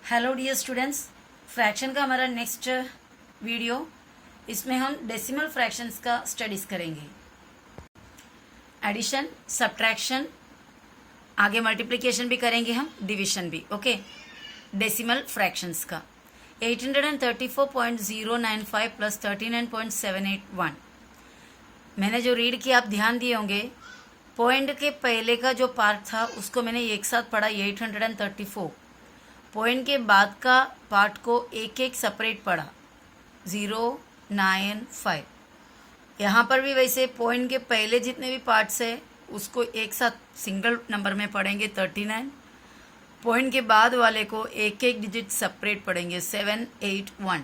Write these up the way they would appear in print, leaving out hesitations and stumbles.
Hello dear students, fraction का हमारा next video, इसमें हम डेसिमल फ्रैक्शंस का स्टडीज करेंगे। एडिशन, सब्ट्रैक्शन, आगे मल्टीप्लिकेशन भी करेंगे हम, डिविजन भी। ओके, डेसिमल फ्रैक्शंस का 834.095 प्लस 39.781। मैंने जो रीड किया आप ध्यान दिए होंगे, पॉइंट के पहले का जो पार्ट था उसको मैंने एक साथ पढ़ा 834। पॉइंट के बाद का पार्ट को एक एक सेपरेट पढ़ा 0, 9, 5। यहाँ पर भी वैसे पॉइंट के पहले जितने भी पार्ट्स है उसको एक साथ सिंगल नंबर में पढ़ेंगे 39। पॉइंट के बाद वाले को एक एक डिजिट सेपरेट पढ़ेंगे 7, 8, 1।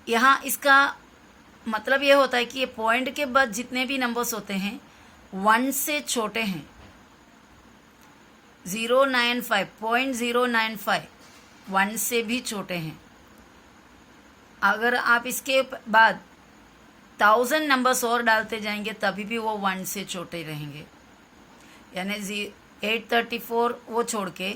यहाँ इसका मतलब ये होता है कि ये पॉइंट के बाद जितने भी नंबर्स होते हैं 1 से छोटे हैं। 095, 0.095 1 से भी छोटे हैं। अगर आप इसके बाद 1000 नंबर्स और डालते जाएंगे तभी भी वो 1 से छोटे रहेंगे। यानी 834 वो छोड़ के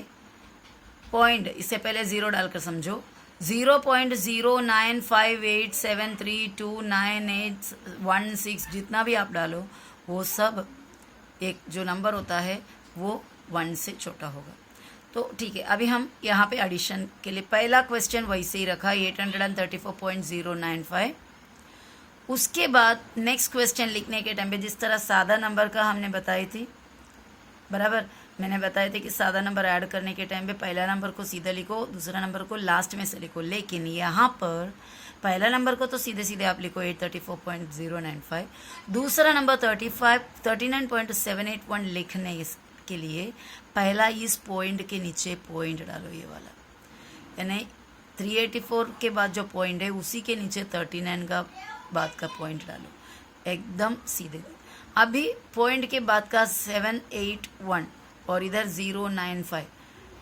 पॉइंट, इससे पहले 0 डालकर समझो, 0.09587329816 जितना भी आप डालो वो सब एक जो नंबर होता है वो 1 से छोटा होगा। तो ठीक है, अभी हम यहाँ पे एडिशन के लिए पहला क्वेश्चन वैसे ही रखा 834.095। उसके बाद नेक्स्ट क्वेश्चन लिखने के टाइम पे जिस तरह सादा नंबर का हमने बताई थी, बराबर, मैंने बताया था कि सादा नंबर ऐड करने के टाइम पे पहला नंबर को सीधा लिखो, दूसरा नंबर को लास्ट में से लिखो। लेकिन यहाँ पर पहला नंबर को तो सीधे सीधे आप लिखो 834.095, दूसरा नंबर 39.781 लिखने के लिए पहला इस पॉइंट के नीचे पॉइंट डालो, ये वाला। यानी 384 के बाद जो पॉइंट है उसी के नीचे 39 का बाद का पॉइंट डालो, एकदम सीधे। अभी पॉइंट के बाद का 781 और इधर 095,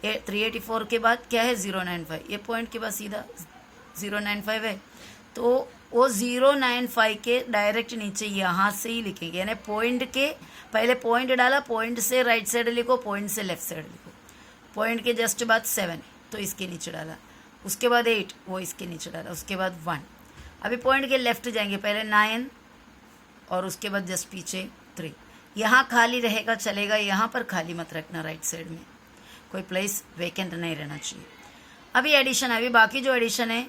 384 के बाद क्या है 095, ये पॉइंट के बाद सीधा 095 है, तो वो 095 के डायरेक्ट नीचे यहाँ से ही लिखेंगे। यानी पॉइंट के पहले पॉइंट डाला, पॉइंट से राइट साइड लिखो, पॉइंट से लेफ्ट साइड लिखो। पॉइंट के जस्ट बाद 7 तो इसके नीचे डाला, उसके बाद 8 वो इसके नीचे डाला, उसके बाद 1। अभी पॉइंट के लेफ्ट जाएंगे, पहले 9 और उसके बाद जस्ट पीछे 3। यहाँ खाली रहेगा चलेगा, यहाँ पर खाली मत रखना, राइट साइड में कोई प्लेस वेकेंट नहीं रहना चाहिए। अभी एडिशन, अभी बाकी जो एडिशन है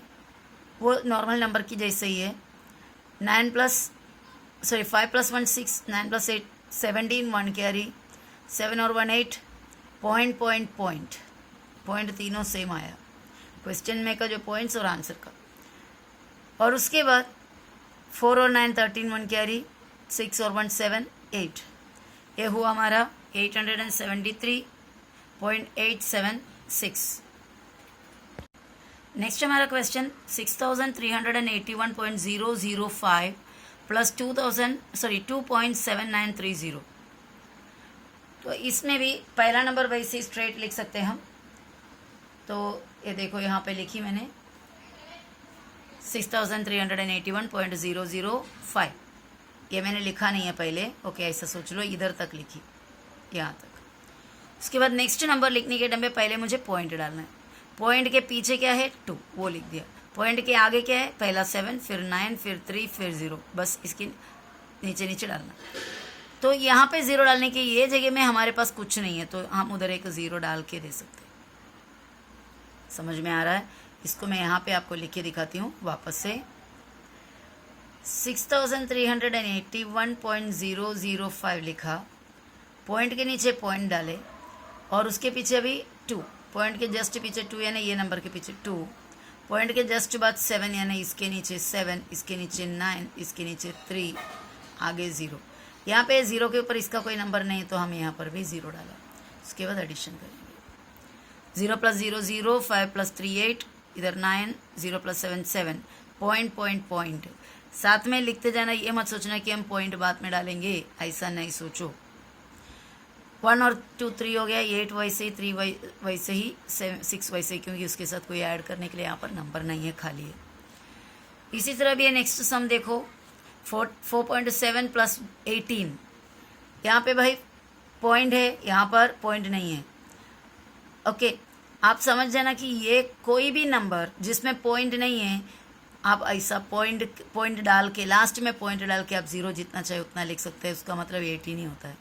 वो नॉर्मल नंबर की जैसे ही है। 5 + 1 6, 9 + 8 17, 1 कैरी, 7 और 1 8, पॉइंट तीनों सेम आया क्वेश्चन में का जो पॉइंट्स और आंसर का। और उसके बाद 4 और 9 13, 1 कैरी, 6 और 1 7, 8। ये हुआ हमारा 873.876। नेक्स्ट हमारा क्वेश्चन 6381.005 प्लस 2.7930। तो इसमें भी पहला नंबर वैसे स्ट्रेट लिख सकते हैं हम। तो ये देखो यहाँ पे लिखी मैंने 6381.005, ये मैंने लिखा नहीं है पहले। ओके, ऐसा सोच लो, इधर तक लिखी, यहाँ तक। उसके बाद नेक्स्ट नंबर लिखने के टाइम पे पहले मुझे पॉइंट डालना है। पॉइंट के पीछे क्या है 2, वो लिख दिया। पॉइंट के आगे क्या है, पहला 7, फिर 9, फिर 3, फिर 0, बस इसके नीचे नीचे डालना। तो यहाँ पे 0 डालने की ये जगह में हमारे पास कुछ नहीं है, तो हम उधर एक 0 डाल के दे सकते हैं। समझ में आ रहा है? इसको मैं यहाँ पे आपको लिख के दिखाती हूँ वापस से। 6381.005 लिखा, पॉइंट के नीचे पॉइंट डाले और उसके पीछे अभी 2, पॉइंट के जस्ट पीछे 2 यानी ये नंबर के पीछे 2, पॉइंट के जस्ट बाद 7 यानी इसके नीचे 7, इसके नीचे 9, इसके नीचे 3, आगे 0। यहाँ पे 0 के ऊपर इसका कोई नंबर नहीं तो हम यहाँ पर भी 0 डाला। उसके बाद एडिशन करेंगे। 0 + 0 0, 5 + 3 8, इधर 9, 0 + 7 7, पॉइंट साथ में लिखते जाना। ये मत सोचना कि हम पॉइंट बाद में डालेंगे, ऐसा नहीं सोचो। 1 और 2 3 हो गया, 8 वैसे ही, 3 वैसे ही, 6 वैसे ही, क्योंकि उसके साथ कोई ऐड करने के लिए यहाँ पर नंबर नहीं है, खाली है। इसी तरह भी ये नेक्स्ट सम देखो 4.7 + 18। यहाँ पे भाई पॉइंट है, यहाँ पर पॉइंट नहीं है। ओके, आप समझ जाना कि ये कोई भी नंबर जिसमें पॉइंट नहीं है, आप ऐसा पॉइंट डाल के, लास्ट में पॉइंट डाल के आप 0 जितना चाहिए उतना लिख सकते हैं। उसका मतलब 18 ही होता है।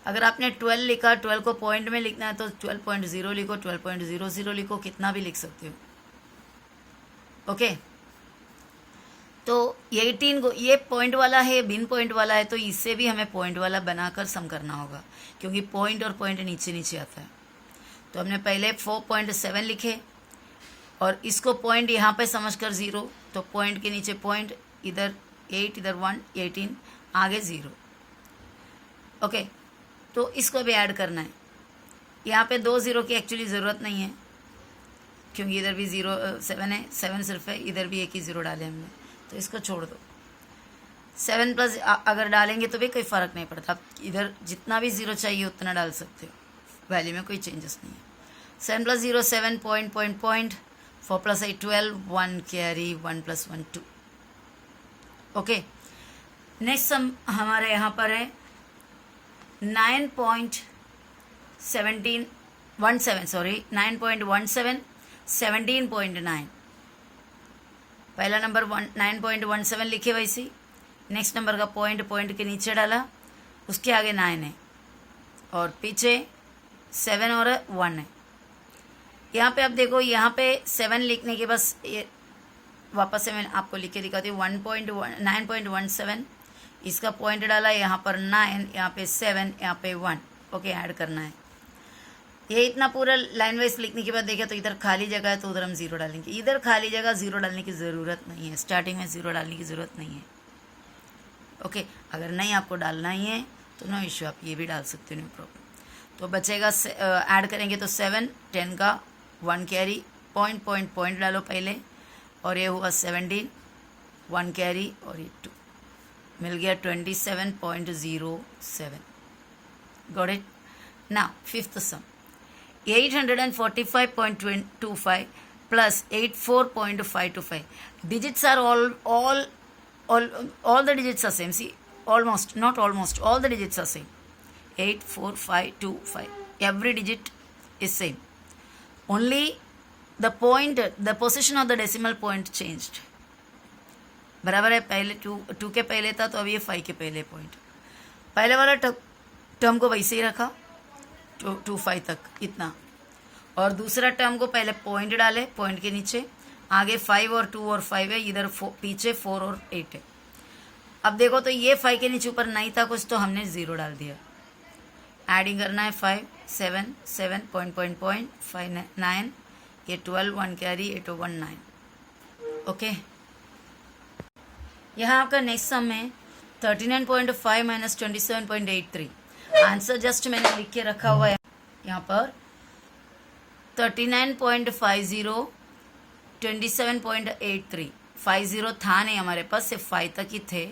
अगर आपने 12 लिखा, 12 को पॉइंट में लिखना है तो 12.0 लिखो, 12.00 लिखो, कितना भी लिख सकते हो। ओके, तो 18 को, ये पॉइंट वाला है, बिन पॉइंट वाला है, तो इससे भी हमें पॉइंट वाला बनाकर सम करना होगा, क्योंकि पॉइंट और पॉइंट नीचे नीचे आता है। तो हमने पहले 4.7 लिखे और इसको पॉइंट यहाँ पे समझकर 0, तो पॉइंट के नीचे पॉइंट, इधर 8, इधर 1, 18, आगे 0। ओके, तो इसको भी ऐड करना है। यहाँ पे 2 0 की एक्चुअली ज़रूरत नहीं है, क्योंकि इधर भी 7 है, 7 सिर्फ है, इधर भी एक ही 0 डाले हमने, तो इसको छोड़ दो। 7 प्लस अगर डालेंगे तो भी कोई फ़र्क नहीं पड़ता, आप इधर जितना भी 0 चाहिए उतना डाल सकते हो, वैल्यू में कोई चेंजेस नहीं है। 7 plus 0 7, point, 4 plus 8 12, 1 carry, 1 plus 1 2। Okay, next sum हमारे यहाँ पर है 9.17, 17.9। पहला नंबर 9.17 लिखे वैसे, नेक्स्ट नंबर का पॉइंट के नीचे डाला, उसके आगे 9 है और पीछे 7 और 1 है। यहाँ पे आप देखो, यहाँ पे 7 लिखने के बस ये वापस से मैं आपको लिख के दिखाती हूँ। 9.17, इसका पॉइंट डाला, यहाँ पर 9, यहाँ पे 7, यहाँ पे 1। ओके, ऐड करना है। ये इतना पूरा लाइन वाइज लिखने के बाद देखा तो इधर खाली जगह है, तो उधर हम 0 डालेंगे। इधर खाली जगह 0 डालने की ज़रूरत नहीं है, स्टार्टिंग में 0 डालने की ज़रूरत नहीं है। ओके, अगर नहीं आपको डालना ही है तो नो इश्यू, आप ये भी डाल सकते हो, नो प्रॉब्लम। तो बचेगा, ऐड करेंगे तो 7, 10 का 1 कैरी, पॉइंट डालो पहले, और ये हुआ 17, 1 कैरी और ये 2, मिल गया 27.07। Got it. Now fifth some, 845.25 plus 84.525. Digits are all the digits are same. See, almost, not almost, all the digits are same. 8, 4, 5, 2, 5. Every digit is same. Only the position of the decimal point changed. बराबर है, पहले 2 के पहले था तो अब ये 5 के पहले पॉइंट। पहले वाला टर्म को वैसे ही रखा 2 5 तक इतना, और दूसरा टर्म को पहले पॉइंट डाले, पॉइंट के नीचे आगे 5 और 2 और 5 है, इधर पीछे 4 और 8 है। अब देखो तो ये 5 के नीचे ऊपर नहीं था कुछ, तो हमने 0 डाल दिया। एडिंग करना है 5 7 7 पॉइंट 5 9, ये 12 1 कैरी 8 1 9। ओके, यहाँ आपका नेक्स्ट सम है 39.5 माइनस 27.83। आंसर जस्ट मैंने लिख के रखा हुआ है यहाँ पर 39.50 27.83। 50 था नहीं हमारे पास, सिर्फ 5 तक ही थे,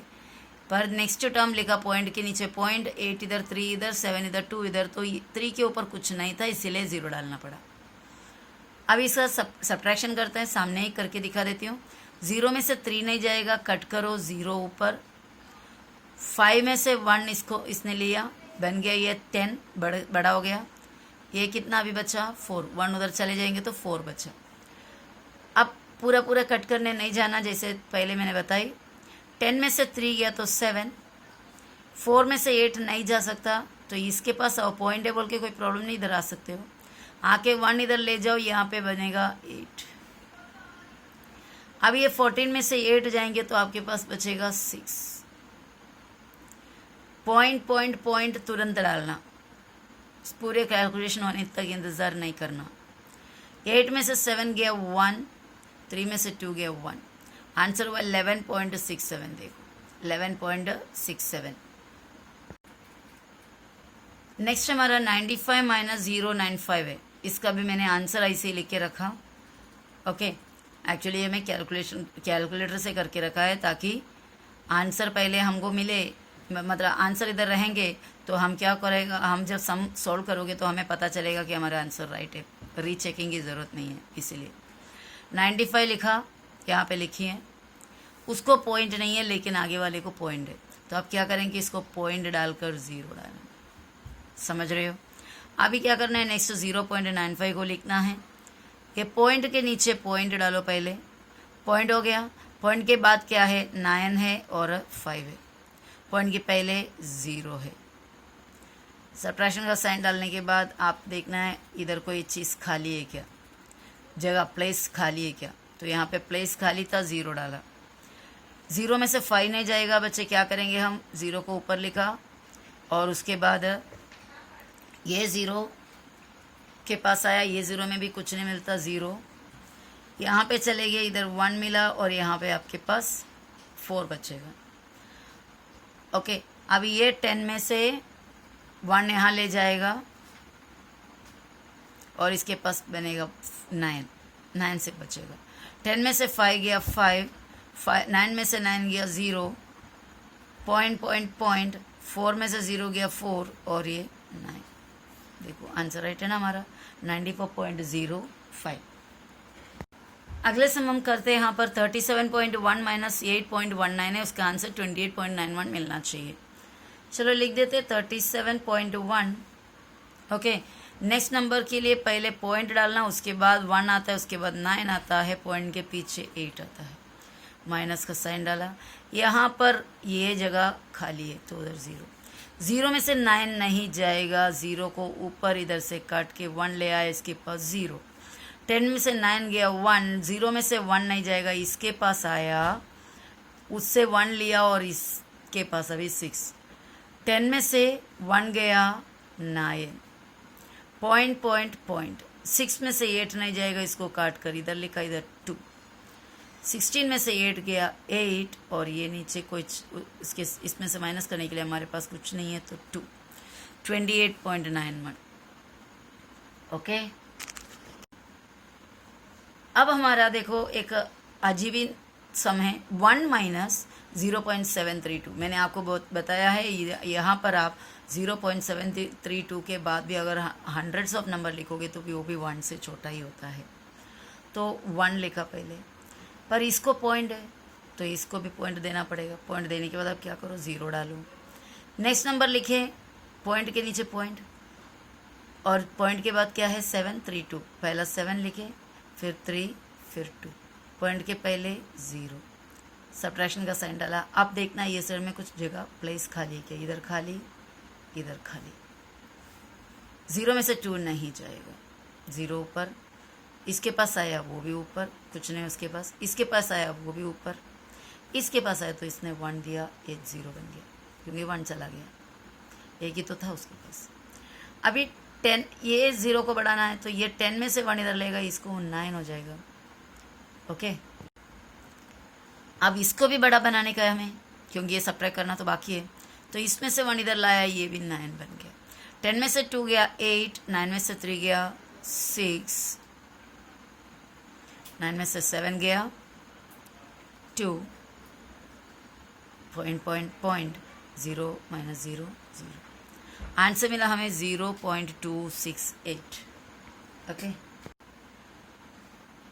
पर नेक्स्ट टर्म लिखा पॉइंट के नीचे पॉइंट, 8 इधर, 3 इधर, 7 इधर, 2 इधर, तो 3 के ऊपर कुछ नहीं था, इसीलिए 0 डालना पड़ा। अब इसका सब्ट्रैक्शन करते हैं, सामने ही करके दिखा देती हूँ। 0 में से 3 नहीं जाएगा, कट करो, 0 ऊपर। 5 में से 1 इसने लिया, बन गया ये 10, बड़ा हो गया। ये कितना अभी बचा 4, 1 उधर चले जाएंगे तो 4 बचा। अब पूरा कट करने नहीं जाना, जैसे पहले मैंने बताई। 10 में से 3 गया तो 7, 4 में से 8 नहीं जा सकता, तो इसके पास पॉइंट है बोल के कोई प्रॉब्लम नहीं, इधर आ सकते हो। आके 1 इधर ले जाओ, यहाँ पे बनेगा 8। अब ये 14 में से 8 जाएंगे तो आपके पास बचेगा 6। पॉइंट तुरंत डालना, पूरे कैलकुलेशन होने तक इंतज़ार नहीं करना। 8 में से 7 गया 1, 3 में से 2 गया 1। आंसर हुआ 11.67। देखो 11.67। नेक्स्ट हमारा 95 माइनस 095 है, इसका भी मैंने आंसर ऐसे ही लिख के रखा। ओके, एक्चुअली ये मैं कैलकुलेटर से करके रखा है, ताकि आंसर पहले हमको मिले, मतलब आंसर इधर रहेंगे तो हम क्या करेगा, हम जब सम सॉल्व करोगे तो हमें पता चलेगा कि हमारा आंसर राइट है, रीचेकिंग की ज़रूरत नहीं है। इसीलिए 95 लिखा, यहाँ पे लिखिए, उसको पॉइंट नहीं है लेकिन आगे वाले को पॉइंट है, तो आप क्या करेंगे, इसको पॉइंट डालकर 0 डालेंगे। समझ रहे हो। अभी क्या करना है, नेक्स्ट 0.95 को लिखना है, ये पॉइंट के नीचे पॉइंट डालो पहले, पॉइंट हो गया, पॉइंट के बाद क्या है 9 है और 5 है, पॉइंट के पहले 0 है। सब्ट्रैक्शन का साइन डालने के बाद आप देखना है इधर कोई चीज़ खाली है क्या, जगह प्लेस खाली है क्या, तो यहाँ पे प्लेस खाली था 0 डाला। 0 में से 5 नहीं जाएगा बच्चे, क्या करेंगे हम 0 को ऊपर लिखा और उसके बाद ये 0 के पास आया, ये 0 में भी कुछ नहीं मिलता 0, यहाँ पे चले गए, इधर 1 मिला और यहाँ पे आपके पास 4 बचेगा। ओके, अब ये 10 में से 1 यहाँ ले जाएगा और इसके पास बनेगा 9 से बचेगा। 10 में से 5 गया 5, 9 में से 9 गया 0, पॉइंट 4 में से 0 गया 4 और ये 9। देखो आंसर राइट है ना हमारा 94.05। अगले सम हम करते हैं यहाँ पर 37.1 माइनस 8.19 है, उसका आंसर 28.91 मिलना चाहिए। चलो लिख देते 37.1। ओके, नेक्स्ट नंबर के लिए पहले पॉइंट डालना, उसके बाद 1 आता है, उसके बाद 9 आता है, पॉइंट के पीछे 8 आता है, माइनस का साइन डाला। यहाँ पर ये जगह खाली है तो उधर 0 में से 9 नहीं जाएगा, 0 को ऊपर इधर से काट के 1 ले आया, इसके पास 0। 10 में से 9 गया 1, 0 में से 1 नहीं जाएगा, इसके पास आया, उससे 1 लिया और इसके पास अभी 6। 10 में से 1 गया 9, पॉइंट 6 में से 8 नहीं जाएगा, इसको काट कर इधर लिखा, इधर 2। 16 में से 8 गया 8 और ये नीचे कुछ इसके इसमें से माइनस करने के लिए हमारे पास कुछ नहीं है तो 2, 28.91। ओके, अब हमारा देखो एक अजीब ही सम है 1 माइनस 0.732। मैंने आपको बहुत बताया है, यहाँ पर आप 0.732 के बाद भी अगर हंड्रेड्स ऑफ नंबर लिखोगे तो भी वो भी 1 से छोटा ही होता है, तो 1 लिखा पहले, पर इसको पॉइंट है तो इसको भी पॉइंट देना पड़ेगा। पॉइंट देने के बाद आप क्या करो 0 डालो। नेक्स्ट नंबर लिखे, पॉइंट के नीचे पॉइंट और पॉइंट के बाद क्या है 732, पहला 7 लिखे, फिर 3, फिर 2, पॉइंट के पहले 0, सब्ट्रैक्शन का साइन डाला। अब देखना ये साइड में कुछ जगह प्लेस खाली है क्या, इधर खाली, इधर खाली। 0 में से 2 नहीं जाएगा, 0 ऊपर, इसके पास आया वो भी ऊपर, कुछ नहीं उसके पास, इसके पास आया वो भी ऊपर, इसके पास आया तो इसने 1 दिया, ये 0 बन गया क्योंकि 1 चला गया, एक ही तो था उसके पास। अभी 10, ये 0 को बढ़ाना है तो ये 10 में से 1 इधर लेगा, इसको 9 हो जाएगा। ओके, अब इसको भी बड़ा बनाने का है हमें क्योंकि ये सब्ट्रैक्ट करना तो बाकी है, तो इसमें से 1 इधर लाया, ये भी 9 बन गया। 10 में से 2 गया 8, 9 में से 3 गया 6, 9 में से 7 गया 2, पॉइंट 0 माइनस 0 0। आंसर मिला हमें 0.268। ओके,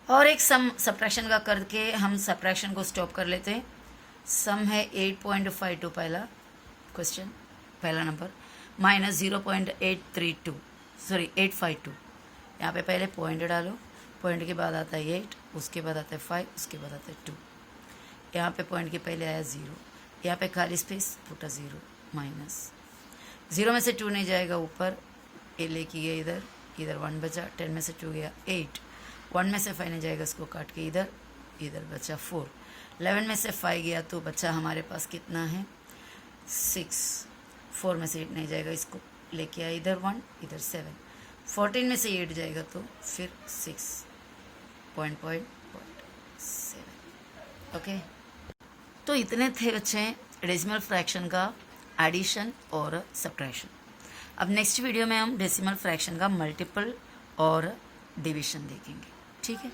और एक सम सब्ट्रैक्शन का करके हम सब्ट्रैक्शन को स्टॉप कर लेते हैं। सम है 8.52, पहला क्वेश्चन, पहला नंबर, माइनस 0.832 सॉरी 852। यहाँ पे पहले पॉइंट डालो, पॉइंट के बाद आता है 8, उसके बाद आता है 5, उसके बाद आता है 2। यहाँ पे पॉइंट के पहले आया 0, यहाँ पे खाली स्पेस फुटा 0, माइनस 0 में से 2 नहीं जाएगा ऊपर, ए लेके गया इधर, इधर 1 बचा। 10 में से 2 गया 8, 1 में से 5 नहीं जाएगा, इसको काट के इधर, इधर बचा 4। 11 में से 5 गया तो बचा हमारे पास कितना है 6, 4 में से 8 नहीं जाएगा, इसको लेके आया इधर 1, इधर 7। 14 में से 8 जाएगा तो फिर 6, पॉइंट 7। ओके, तो इतने थे बच्चे डेसिमल फ्रैक्शन का एडिशन और सब्ट्रैक्शन। अब नेक्स्ट वीडियो में हम डेसिमल फ्रैक्शन का मल्टीपल और डिवीजन देखेंगे, ठीक है।